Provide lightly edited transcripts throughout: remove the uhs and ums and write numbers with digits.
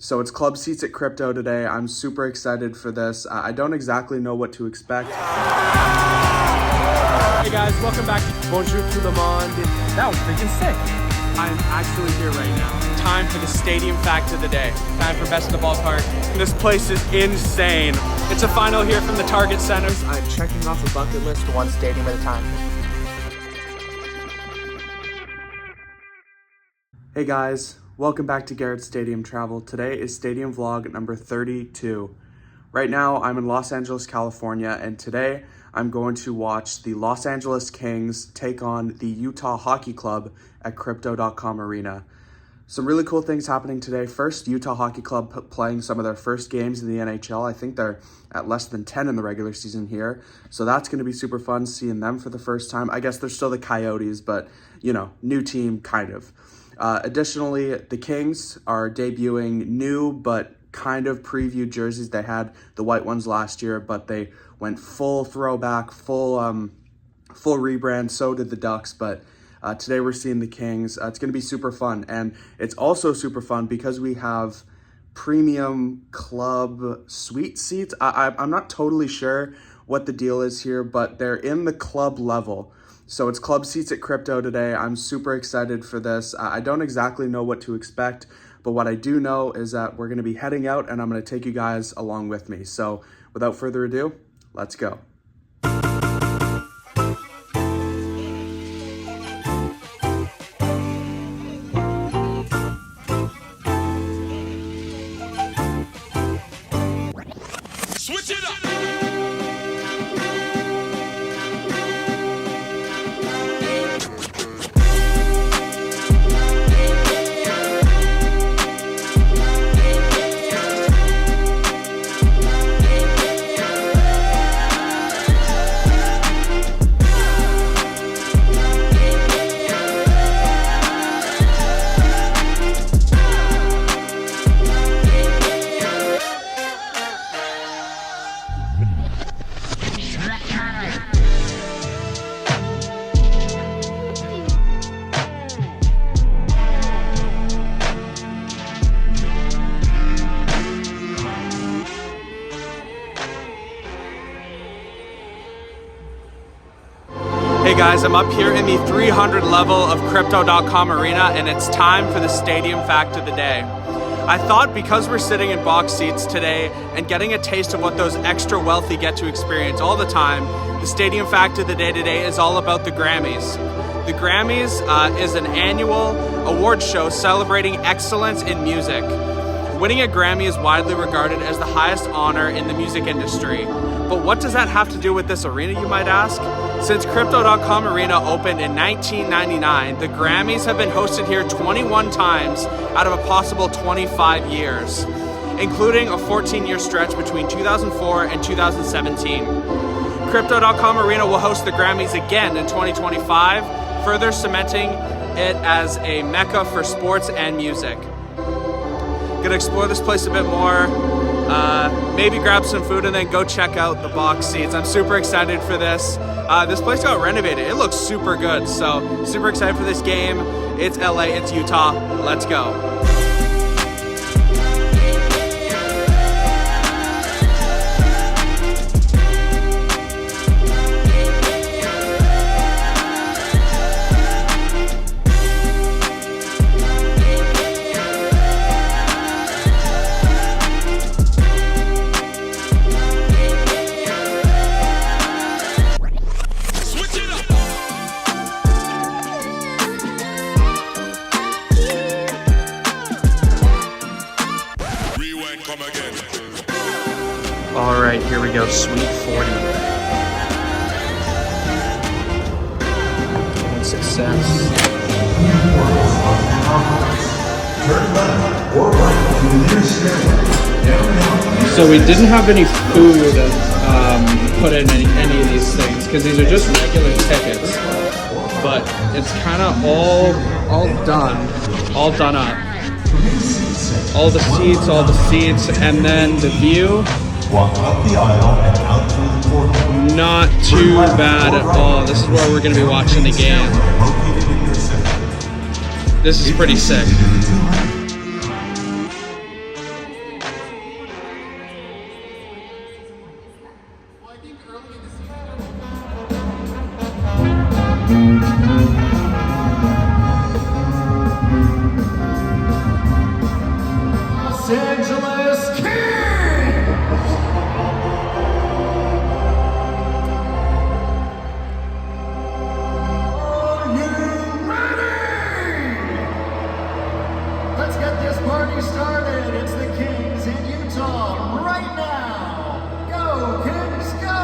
So it's club seats at Crypto today. I'm super excited for this. I don't exactly know what to expect. Hey guys, welcome back to Bonjour tout le monde. That was freaking sick. I'm actually here right now. Time for the stadium fact of the day. Time for best of the ballpark. This place is insane. It's a final here from the Target Centers. I'm checking off a bucket list one stadium at a time. Hey guys, welcome back to Garrett's Stadium Travel. Today is stadium vlog number 32. Right now I'm in Los Angeles, California, and today I'm going to watch the Los Angeles Kings take on the Utah Hockey Club at Crypto.com Arena. Some really cool things happening today. First, Utah Hockey Club playing some of their first games in the NHL. I think they're at less than 10 in the regular season here. So that's going to be super fun seeing them for the first time. I guess they're still the Coyotes, but, you know, new team, kind of. Additionally, the Kings are debuting new but kind of preview jerseys. They had the white ones last year, but they went full throwback, full rebrand. So did the Ducks, but today we're seeing the Kings. It's going to be super fun, and it's also super fun because we have premium club suite seats. I'm not totally sure what the deal is here, but they're in the club level. So it's club seats at Crypto today. I'm super excited for this. I don't exactly know what to expect, but what I do know is that we're going to be heading out, and I'm going to take you guys along with me. So without further ado, let's go. Switch it up! Hey guys, I'm up here in the 300 level of Crypto.com Arena, and it's time for the stadium fact of the day. I thought because we're sitting in box seats today and getting a taste of what those extra wealthy get to experience all the time, the stadium fact of the day today is all about the Grammys. The Grammys is an annual award show celebrating excellence in music. Winning a Grammy is widely regarded as the highest honor in the music industry. But what does that have to do with this arena, you might ask? Since Crypto.com Arena opened in 1999, the Grammys have been hosted here 21 times out of a possible 25 years, including a 14-year stretch between 2004 and 2017. Crypto.com Arena will host the Grammys again in 2025, further cementing it as a mecca for sports and music. Gonna explore this place a bit more, maybe grab some food and then go check out the box seats. I'm super excited for this. This place got renovated. It looks super good, so super excited for this game. It's LA, it's Utah. Let's go. All right, here we go, Suite 40. And success. So we didn't have any food put in any of these things because these are just regular tickets. But it's kind of all done up. All the seats, and then the view. Walk up the aisle and out through the courtyard. Not too bad at all. This is where we're going to be watching the game. This is pretty sick. Los Angeles Kings! Are you ready? Let's get this party started. It's the Kings in Utah right now. Go, Kings, go!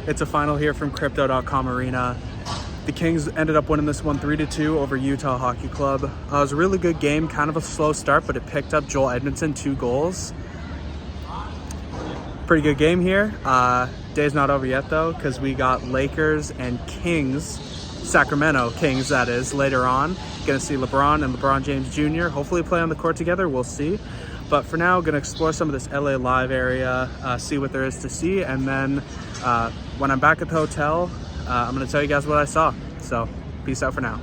It's a final here from Crypto.com Arena. The Kings ended up winning this one 3-2 over Utah Hockey Club. It was a really good game, kind of a slow start, but it picked up Joel Edmondson 2 goals. Pretty good game here. Day's not over yet though, because we got Lakers and Kings, Sacramento Kings that is, later on. Gonna see LeBron and LeBron James Jr. hopefully play on the court together, we'll see. But for now, gonna explore some of this LA Live area, see what there is to see, and then when I'm back at the hotel, I'm gonna tell you guys what I saw. So, peace out for now.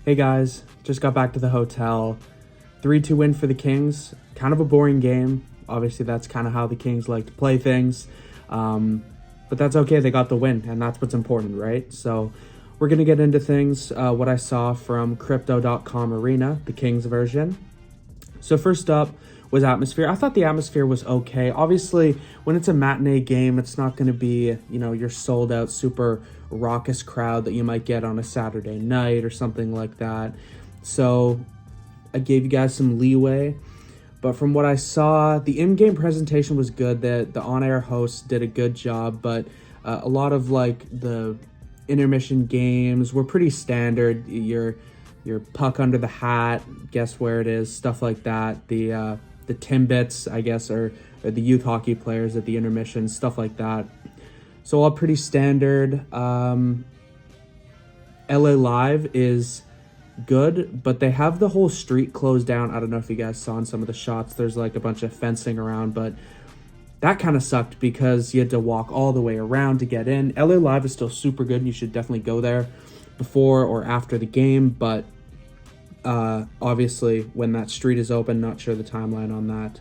Hey guys, just got back to the hotel. 3-2 win for the Kings. Kind of a boring game. Obviously, that's kind of how the Kings like to play things. But that's okay, they got the win, and that's what's important, right? So we're going to get into things, what I saw from Crypto.com Arena, the Kings version. So first up was atmosphere. I thought the atmosphere was okay. Obviously, when it's a matinee game, it's not going to be, your sold out, super raucous crowd that you might get on a Saturday night or something like that. So I gave you guys some leeway. But from what I saw, the in-game presentation was good. The on-air hosts did a good job, but a lot of like the intermission games were pretty standard. Your puck under the hat, guess where it is, stuff like that. The Timbits, I guess, or the youth hockey players at the intermission, stuff like that. So all pretty standard. LA Live is good, but they have the whole street closed down. I don't know if you guys saw in some of the shots. There's like a bunch of fencing around, but that kind of sucked because you had to walk all the way around to get in. LA Live is still super good, and you should definitely go there before or after the game, but obviously when that street is open, not sure the timeline on that.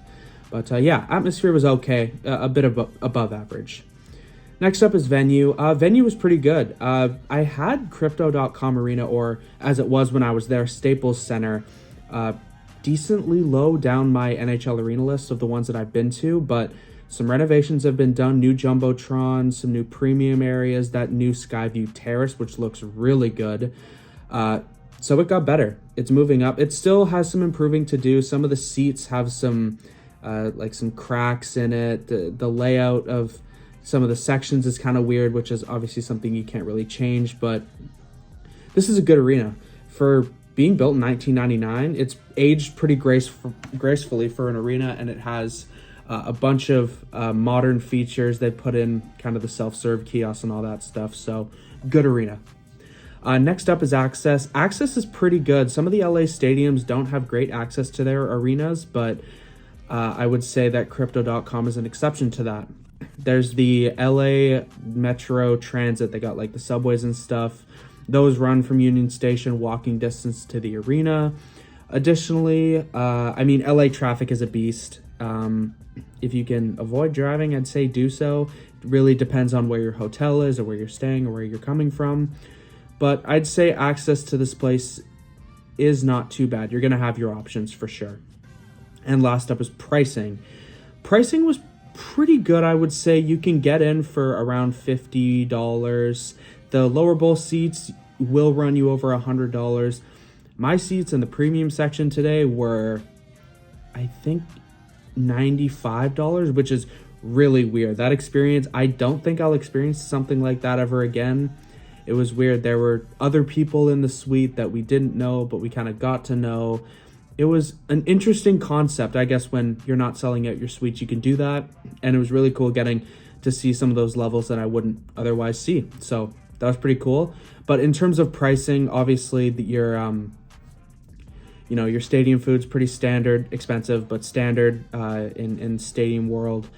But yeah, atmosphere was okay, a bit above average. Next up is venue. Venue was pretty good. I had Crypto.com Arena, or as it was when I was there, Staples Center, decently low down my NHL Arena list of the ones that I've been to, but some renovations have been done, new Jumbotron, some new premium areas, that new Skyview Terrace, which looks really good. So it got better. It's moving up. It still has some improving to do. Some of the seats have some cracks in it. The layout of some of the sections is kind of weird, which is obviously something you can't really change, but this is a good arena. For being built in 1999, it's aged pretty gracefully for an arena, and it has a bunch of modern features. They put in kind of the self-serve kiosks and all that stuff, so good arena. Next up is access. Access is pretty good. Some of the LA stadiums don't have great access to their arenas, but I would say that Crypto.com is an exception to that. There's the LA Metro Transit. They got like the subways and stuff. Those run from Union Station, walking distance to the arena. Additionally, LA traffic is a beast. If you can avoid driving, I'd say do so. It really depends on where your hotel is or where you're staying or where you're coming from. But I'd say access to this place is not too bad. You're going to have your options for sure. And last up is pricing. Pricing was pretty good, I would say. You can get in for around $50. The lower bowl seats will run you over $100. My seats in the premium section today were, I think, $95, which is really weird. That experience, I don't think I'll experience something like that ever again. It was weird. There were other people in the suite that we didn't know, but we kind of got to know. It was an interesting concept. I guess when you're not selling out your suites, you can do that. And it was really cool getting to see some of those levels that I wouldn't otherwise see. So that was pretty cool. But in terms of pricing, obviously your stadium food's pretty standard, expensive, but standard in stadium world.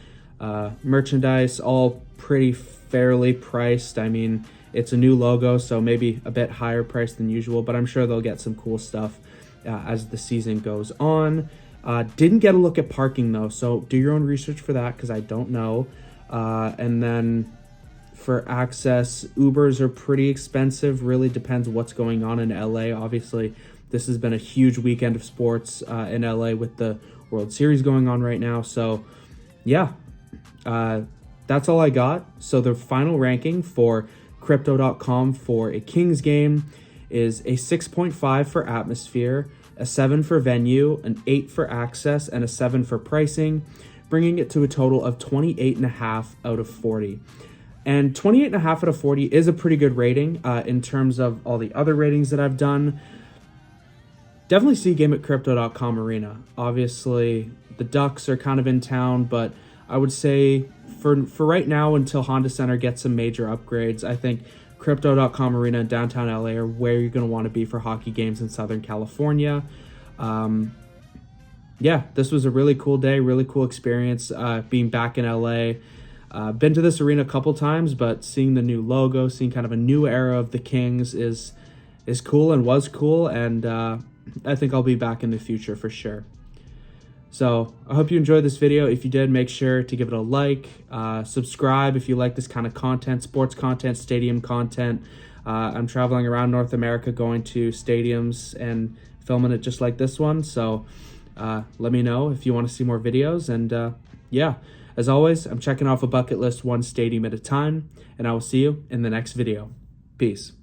Merchandise, all pretty fairly priced. I mean, it's a new logo, so maybe a bit higher priced than usual, but I'm sure they'll get some cool stuff as the season goes on. Didn't get a look at parking though, so do your own research for that because I don't know. And then for access. Ubers are pretty expensive. Really depends what's going on in LA. Obviously, this has been a huge weekend of sports in LA with the World Series going on right now. So yeah, that's all I got. So the final ranking for Crypto.com for a Kings game is a 6.5 for atmosphere, a 7 for venue, an 8 for access, and a 7 for pricing, bringing it to a total of 28.5 out of 40. And 28.5 out of 40 is a pretty good rating in terms of all the other ratings that I've done. Definitely see game at Crypto.com Arena. Obviously, the Ducks are kind of in town, but I would say for right now, until Honda Center gets some major upgrades, I think Crypto.com Arena in downtown LA are where you're going to want to be for hockey games in Southern California. Yeah, this was a really cool day, really cool experience being back in LA. Been to this arena a couple times, but seeing the new logo, seeing kind of a new era of the Kings is cool and was cool, and I think I'll be back in the future for sure. So I hope you enjoyed this video. If you did, make sure to give it a like, subscribe if you like this kind of content, sports content, stadium content. I'm traveling around North America, going to stadiums and filming it just like this one. So let me know if you want to see more videos. And yeah, as always, I'm checking off a bucket list one stadium at a time, and I will see you in the next video. Peace.